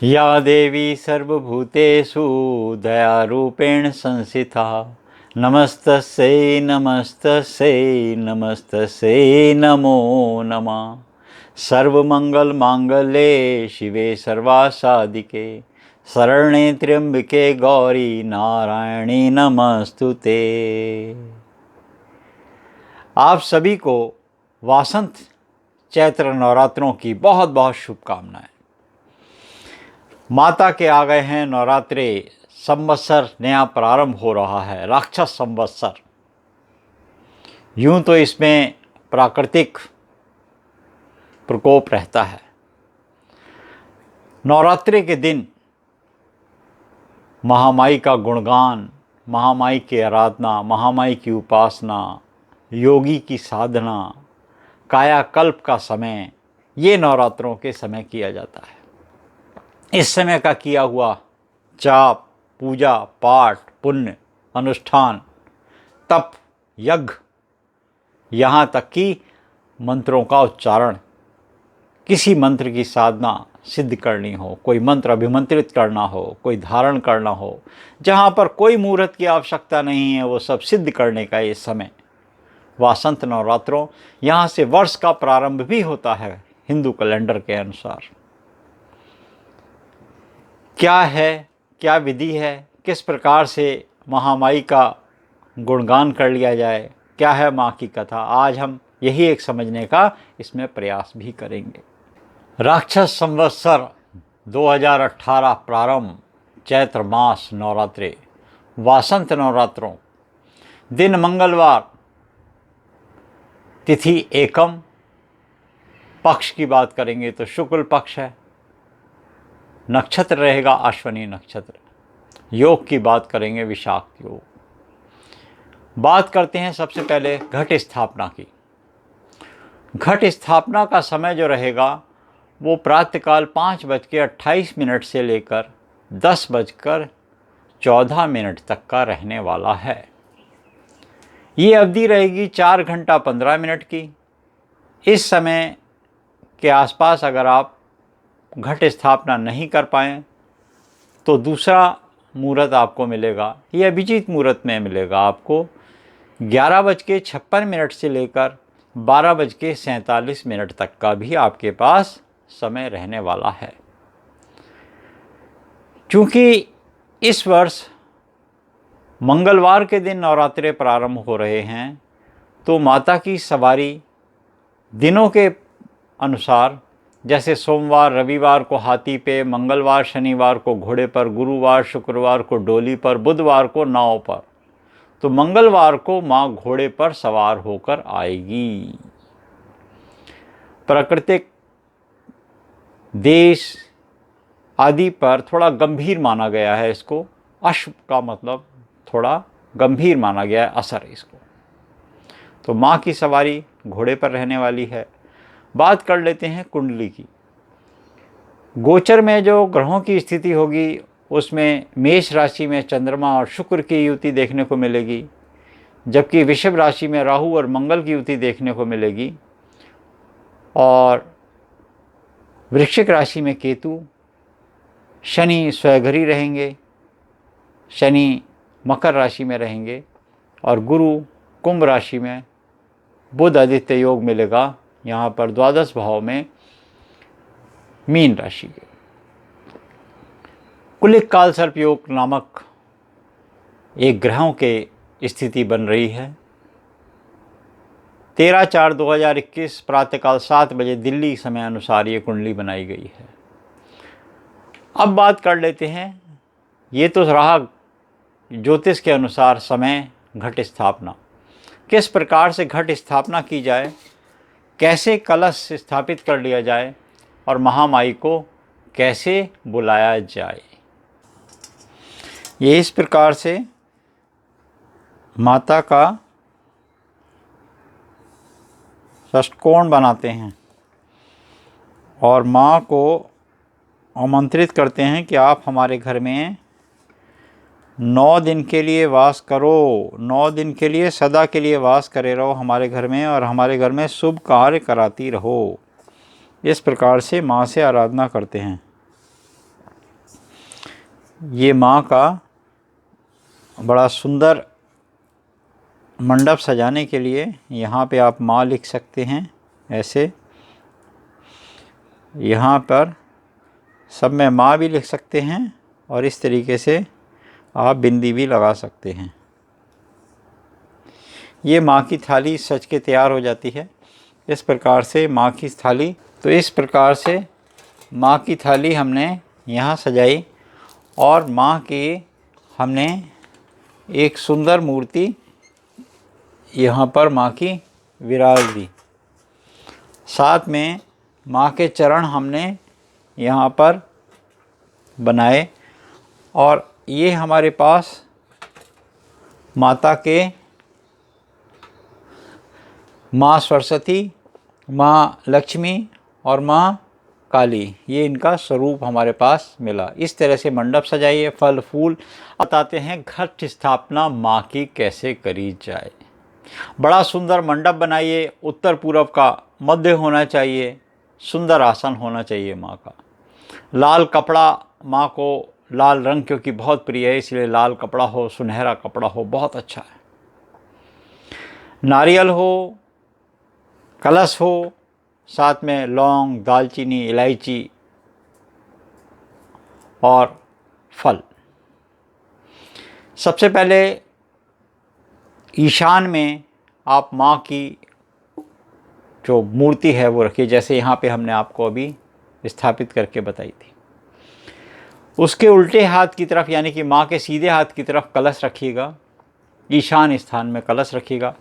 या देवी सर्वभूतेषु दयारूपेण संस्थिता नमस्तस्यै नमस्तस्यै नमस्तस्यै नमो नमः। सर्वमंगलमांगल्ये शिवे सर्वासादिके शरण्ये त्र्यंबके गौरी नारायणी नमस्तुते। आप सभी को वासंत चैत्र नवरात्रों की बहुत बहुत शुभकामनाएं। माता के आ गए हैं नवरात्रे, संवत्सर नया प्रारंभ हो रहा है, राक्षस संवत्सर। यूं तो इसमें प्राकृतिक प्रकोप रहता है। नवरात्रि के दिन महामाई का गुणगान, महामाई की आराधना, महामाई की उपासना, योगी की साधना, कायाकल्प का समय, ये नवरात्रों के समय किया जाता है। इस समय का किया हुआ जाप, पूजा, पाठ, पुण्य, अनुष्ठान, तप, यज्ञ, यहाँ तक कि मंत्रों का उच्चारण, किसी मंत्र की साधना सिद्ध करनी हो, कोई मंत्र अभिमंत्रित करना हो, कोई धारण करना हो, जहाँ पर कोई मुहूर्त की आवश्यकता नहीं है, वो सब सिद्ध करने का ये समय वासंत नवरात्रों, यहाँ से वर्ष का प्रारंभ भी होता है हिंदू कैलेंडर के अनुसार। क्या है, क्या विधि है, किस प्रकार से महामाई का गुणगान कर लिया जाए, क्या है माँ की कथा, आज हम यही एक समझने का इसमें प्रयास भी करेंगे। राक्षस संवत्सर 2018 प्रारंभ, चैत्र मास नवरात्रे, वासंत नवरात्रों, दिन मंगलवार, तिथि एकम, पक्ष की बात करेंगे तो शुक्ल पक्ष है, नक्षत्र रहेगा अश्विनी नक्षत्र, योग की बात करेंगे विशाख योग। बात करते हैं सबसे पहले घट स्थापना की। घट स्थापना का समय जो रहेगा वो प्रातःकाल 5:28 से लेकर 10:14 तक का रहने वाला है। ये अवधि रहेगी 4 घंटा 15 मिनट की। इस समय के आसपास अगर आप घट स्थापना नहीं कर पाएँ तो दूसरा मुहूर्त आपको मिलेगा, ये अभिजीत मुहूर्त में मिलेगा आपको 11:56 से लेकर 12:47 तक का भी आपके पास समय रहने वाला है। चूँकि इस वर्ष मंगलवार के दिन नवरात्रे प्रारंभ हो रहे हैं तो माता की सवारी दिनों के अनुसार, जैसे सोमवार रविवार को हाथी पे, मंगलवार शनिवार को घोड़े पर, गुरुवार शुक्रवार को डोली पर, बुधवार को नाव पर, तो मंगलवार को माँ घोड़े पर सवार होकर आएगी। प्राकृतिक देश आदि पर थोड़ा गंभीर माना गया है इसको, अशुभ का मतलब थोड़ा गंभीर माना गया है असर इसको। तो माँ की सवारी घोड़े पर रहने वाली है। बात कर लेते हैं कुंडली की। गोचर में जो ग्रहों की स्थिति होगी उसमें मेष राशि में चंद्रमा और शुक्र की युति देखने को मिलेगी, जबकि वृषभ राशि में राहु और मंगल की युति देखने को मिलेगी, और वृश्चिक राशि में केतु, शनि स्वघरी रहेंगे, शनि मकर राशि में रहेंगे, और गुरु कुंभ राशि में, बुध आदित्य योग मिलेगा यहाँ पर द्वादश भाव में मीन राशि के। कुलिक काल सर्प योग नामक एक ग्रहों के स्थिति बन रही है। 13/4/2021 प्रातःकाल 7 बजे दिल्ली समय अनुसार ये कुंडली बनाई गई है। अब बात कर लेते हैं, ये तो रहा ज्योतिष के अनुसार समय घट स्थापना। किस प्रकार से घट स्थापना की जाए, कैसे कलश स्थापित कर लिया जाए और महामाई को कैसे बुलाया जाए। ये इस प्रकार से माता का षष्ठकोण बनाते हैं और माँ को आमंत्रित करते हैं कि आप हमारे घर में 9 दिन के लिए वास करो, 9 दिन के लिए सदा के लिए वास करे रहो हमारे घर में, और हमारे घर में शुभ कार्य कराती रहो। इस प्रकार से माँ से आराधना करते हैं। ये माँ का बड़ा सुंदर मंडप सजाने के लिए यहाँ पे आप माँ लिख सकते हैं ऐसे। यहाँ पर सब में माँ भी लिख सकते हैं और इस तरीके से आप बिंदी भी लगा सकते हैं। ये माँ की थाली सज के तैयार हो जाती है। इस प्रकार से माँ की थाली, तो इस प्रकार से माँ की थाली हमने यहाँ सजाई और माँ की हमने एक सुंदर मूर्ति यहाँ पर माँ की विराज दी। साथ में माँ के चरण हमने यहाँ पर बनाए और ये हमारे पास माता के माँ सरस्वती, माँ लक्ष्मी और माँ काली, ये इनका स्वरूप हमारे पास मिला। इस तरह से मंडप सजाइए, फल फूल। बताते हैं घट स्थापना माँ की कैसे करी जाए। बड़ा सुंदर मंडप बनाइए, उत्तर पूर्व का मध्य होना चाहिए, सुंदर आसन होना चाहिए माँ का। लाल कपड़ा, माँ को लाल रंग क्योंकि बहुत प्रिय है इसलिए लाल कपड़ा हो, सुनहरा कपड़ा हो, बहुत अच्छा है। नारियल हो, कलश हो, साथ में लौंग, दालचीनी, इलायची और फल। सबसे पहले ईशान में आप माँ की जो मूर्ति है वो रखिए, जैसे यहाँ पे हमने आपको अभी स्थापित करके बताई थी। उसके उल्टे हाथ की तरफ यानी कि माँ के सीधे हाथ की तरफ कलश रखिएगा। ईशान स्थान में कलश रखिएगा।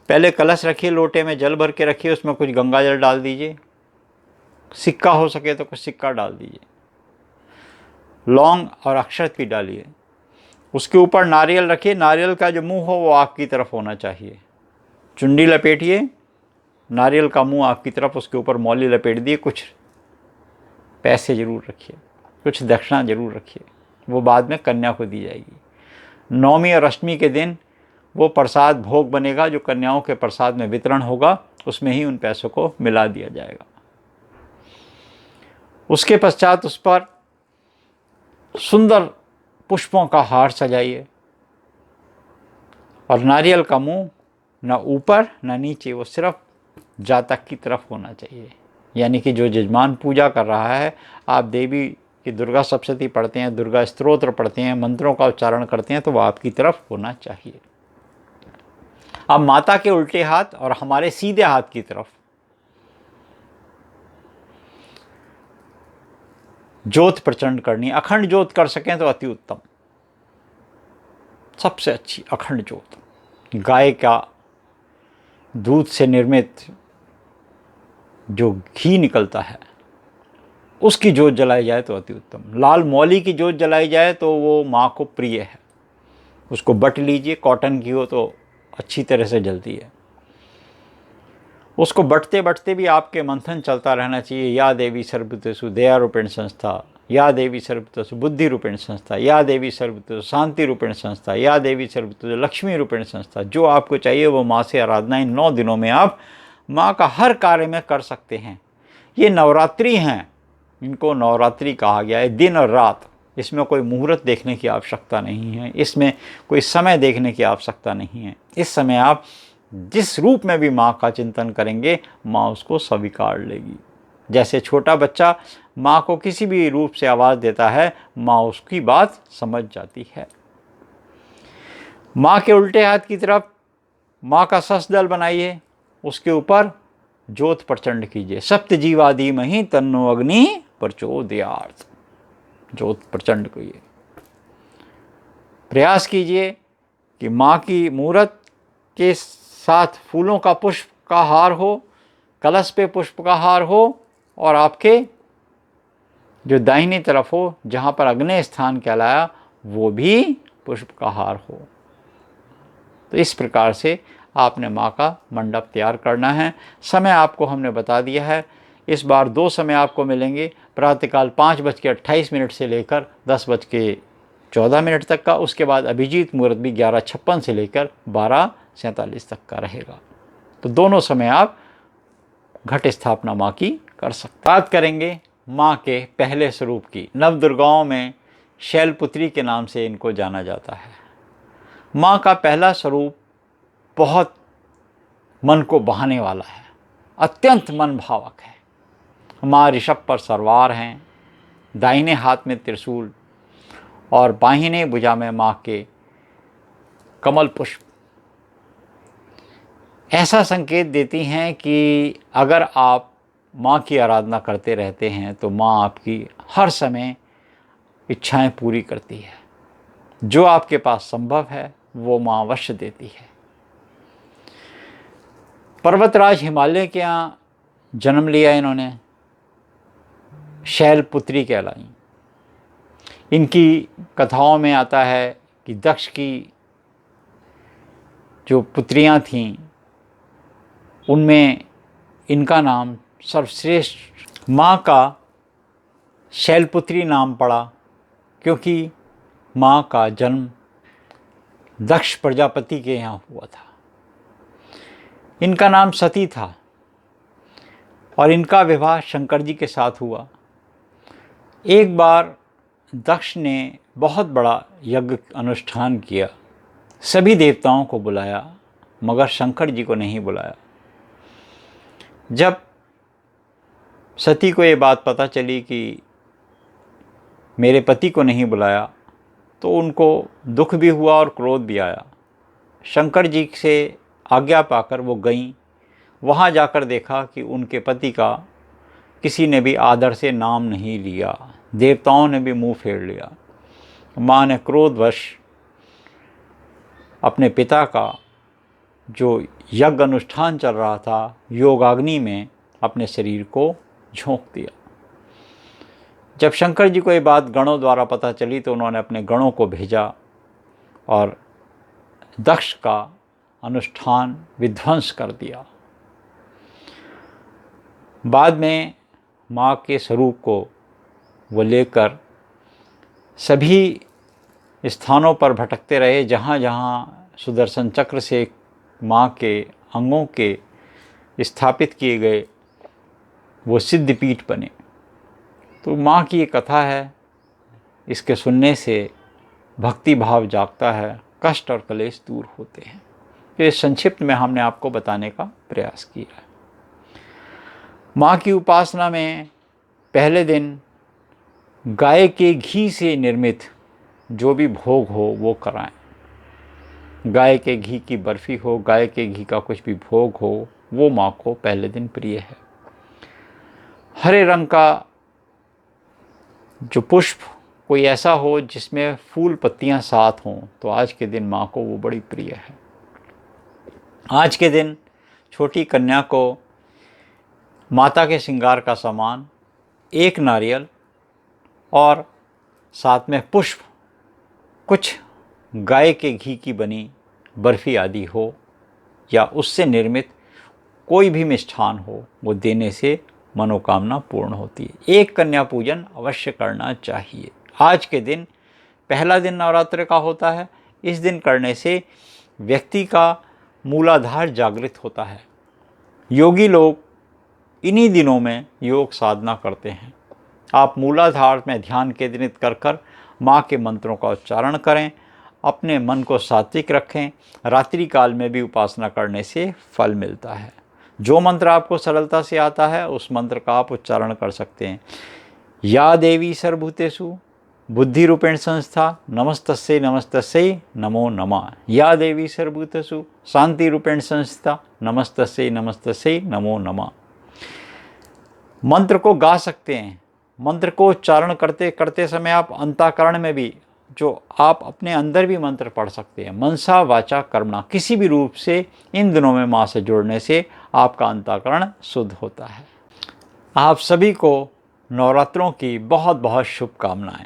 पहले कलश रखिए, लोटे में जल भर के रखिए, उसमें कुछ गंगा जल डाल दीजिए, सिक्का हो सके तो कुछ सिक्का डाल दीजिए, लौंग और अक्षत भी डालिए। उसके ऊपर नारियल रखिए, नारियल का जो मुंह हो वो आपकी तरफ होना चाहिए। चुंडी लपेटिए, नारियल का मुंह आपकी तरफ, उसके ऊपर मौली लपेट दिए। कुछ पैसे ज़रूर रखिए, कुछ दक्षिणा ज़रूर रखिए, वो बाद में कन्या को दी जाएगी। नौमी और अष्टमी के दिन वो प्रसाद भोग बनेगा जो कन्याओं के प्रसाद में वितरण होगा, उसमें ही उन पैसों को मिला दिया जाएगा। उसके पश्चात उस पर सुंदर पुष्पों का हार सजाइए और नारियल का मुंह न ऊपर न नीचे, वो सिर्फ जातक की तरफ होना चाहिए। यानी कि जो यजमान पूजा कर रहा है, आप देवी की दुर्गा सप्तशती पढ़ते हैं, दुर्गा स्तोत्र पढ़ते हैं, मंत्रों का उच्चारण करते हैं, तो वो आपकी तरफ होना चाहिए। अब माता के उल्टे हाथ और हमारे सीधे हाथ की तरफ ज्योत प्रचंड करनी। अखंड ज्योत कर सकें तो अति उत्तम, सबसे अच्छी अखंड ज्योत। गाय का दूध से निर्मित जो घी निकलता है उसकी ज्योत जलाई जाए तो अति उत्तम। लाल मौली की ज्योत जलाई जाए तो वो माँ को प्रिय है। उसको बट लीजिए, कॉटन की हो तो अच्छी तरह से जलती है। उसको बटते बटते भी आपके मंथन चलता रहना चाहिए। या देवी सर्वभूतेषु दया रूपेण संस्था, या देवी सर्वभूतेषु बुद्धि रूपेण संस्था, या देवी सर्वभूतेषु शांति रूपेण संस्था, या देवी सर्वभूतेषु लक्ष्मी रूपेण संस्था। जो आपको चाहिए वो माँ से आराधना इन 9 दिनों में आप माँ का हर कार्य में कर सकते हैं। ये नवरात्रि हैं, इनको नवरात्रि कहा गया है, दिन और रात। इसमें कोई मुहूर्त देखने की आवश्यकता नहीं है, इसमें कोई समय देखने की आवश्यकता नहीं है। इस समय आप जिस रूप में भी माँ का चिंतन करेंगे, माँ उसको स्वीकार लेगी। जैसे छोटा बच्चा माँ को किसी भी रूप से आवाज़ देता है, माँ उसकी बात समझ जाती है। माँ के उल्टे हाथ की तरफ माँ का शशदल बनाइए, उसके ऊपर ज्योत प्रचंड कीजिए। सप्त जीवाधीमहि तन्नो अग्नि प्रचोदयात्। ज्योत प्रचंड कीजिए। प्रयास कीजिए कि माँ की मूर्त के साथ फूलों का पुष्प का हार हो, कलश पे पुष्प का हार हो और आपके जो दाहिनी तरफ हो जहाँ पर अग्नि स्थान कहलाया वो भी पुष्प का हार हो। तो इस प्रकार से आपने माँ का मंडप तैयार करना है। समय आपको हमने बता दिया है। इस बार 2 समय आपको मिलेंगे, प्रातःकाल 5:28 से लेकर 10:14 तक का। उसके बाद अभिजीत मुहूर्त भी 11:56 से लेकर 12:47 तक का रहेगा। तो दोनों समय आप घट स्थापना माँ की कर सकते। बात करेंगे माँ के पहले स्वरूप की। नवदुर्गाओं में शैलपुत्री के नाम से इनको जाना जाता है। माँ का पहला स्वरूप बहुत मन को बहाने वाला है, अत्यंत मन भावक है। माँ ऋषभ पर सवार हैं, दाहिने हाथ में त्रिशूल और बाहिने भुजा में माँ के कमल पुष्प ऐसा संकेत देती हैं कि अगर आप माँ की आराधना करते रहते हैं तो माँ आपकी हर समय इच्छाएं पूरी करती है। जो आपके पास संभव है वो माँ अवश्य देती है। पर्वतराज हिमालय के यहाँ जन्म लिया इन्होंने, शैलपुत्री कहलाई। इनकी कथाओं में आता है कि दक्ष की जो पुत्रियां थीं उनमें इनका नाम सर्वश्रेष्ठ। माँ का शैलपुत्री नाम पड़ा क्योंकि माँ का जन्म दक्ष प्रजापति के यहाँ हुआ था। इनका नाम सती था और इनका विवाह शंकर जी के साथ हुआ। एक बार दक्ष ने बहुत बड़ा यज्ञ अनुष्ठान किया, सभी देवताओं को बुलाया मगर शंकर जी को नहीं बुलाया। जब सती को ये बात पता चली कि मेरे पति को नहीं बुलाया तो उनको दुख भी हुआ और क्रोध भी आया। शंकर जी से आज्ञा पाकर वो गईं। वहाँ जाकर देखा कि उनके पति का किसी ने भी आदर से नाम नहीं लिया, देवताओं ने भी मुंह फेर लिया। माँ ने क्रोधवश अपने पिता का जो यज्ञ अनुष्ठान चल रहा था योगाग्नि में अपने शरीर को झोंक दिया। जब शंकर जी को ये बात गणों द्वारा पता चली तो उन्होंने अपने गणों को भेजा और दक्ष का अनुष्ठान विध्वंस कर दिया। बाद में माँ के स्वरूप को वो लेकर सभी स्थानों पर भटकते रहे जहाँ जहाँ सुदर्शन चक्र से माँ के अंगों के स्थापित किए गए वो सिद्धपीठ बने। तो माँ की ये कथा है, इसके सुनने से भक्ति भाव जागता है, कष्ट और क्लेश दूर होते हैं। तो इस संक्षिप्त में हमने आपको बताने का प्रयास किया है। माँ की उपासना में पहले दिन गाय के घी से निर्मित जो भी भोग हो वो कराएं। गाय के घी की बर्फ़ी हो, गाय के घी का कुछ भी भोग हो, वो माँ को पहले दिन प्रिय है। हरे रंग का जो पुष्प कोई ऐसा हो जिसमें फूल पत्तियां साथ हों तो आज के दिन माँ को वो बड़ी प्रिय है। आज के दिन छोटी कन्या को माता के श्रृंगार का सामान, एक नारियल और साथ में पुष्प, कुछ गाय के घी की बनी बर्फ़ी आदि हो या उससे निर्मित कोई भी मिष्ठान हो, वो देने से मनोकामना पूर्ण होती है। एक कन्या पूजन अवश्य करना चाहिए। आज के दिन पहला दिन नवरात्र का होता है। इस दिन करने से व्यक्ति का मूलाधार जागृत होता है। योगी लोग इन्हीं दिनों में योग साधना करते हैं। आप मूलाधार में ध्यान केंद्रित कर माँ के मंत्रों का उच्चारण करें, अपने मन को सात्विक रखें। रात्रि काल में भी उपासना करने से फल मिलता है। जो मंत्र आपको सरलता से आता है उस मंत्र का आप उच्चारण कर सकते हैं। या देवी सर्वभूतेषु बुद्धि रूपेण संस्था नमस्तस्यै नमस्तस्यै नमो नमः। या देवी सर्वभूतेषु शांति रूपेण संस्था नमस्तस्यै नमस्तस्यै नमो नमः। मंत्र को गा सकते हैं। मंत्र को उच्चारण करते करते समय आप अंतःकरण में भी जो आप अपने अंदर भी मंत्र पढ़ सकते हैं। मनसा वाचा कर्मणा, किसी भी रूप से इन दिनों में माँ से जुड़ने से आपका अंतःकरण शुद्ध होता है। आप सभी को नवरात्रों की बहुत बहुत शुभकामनाएं।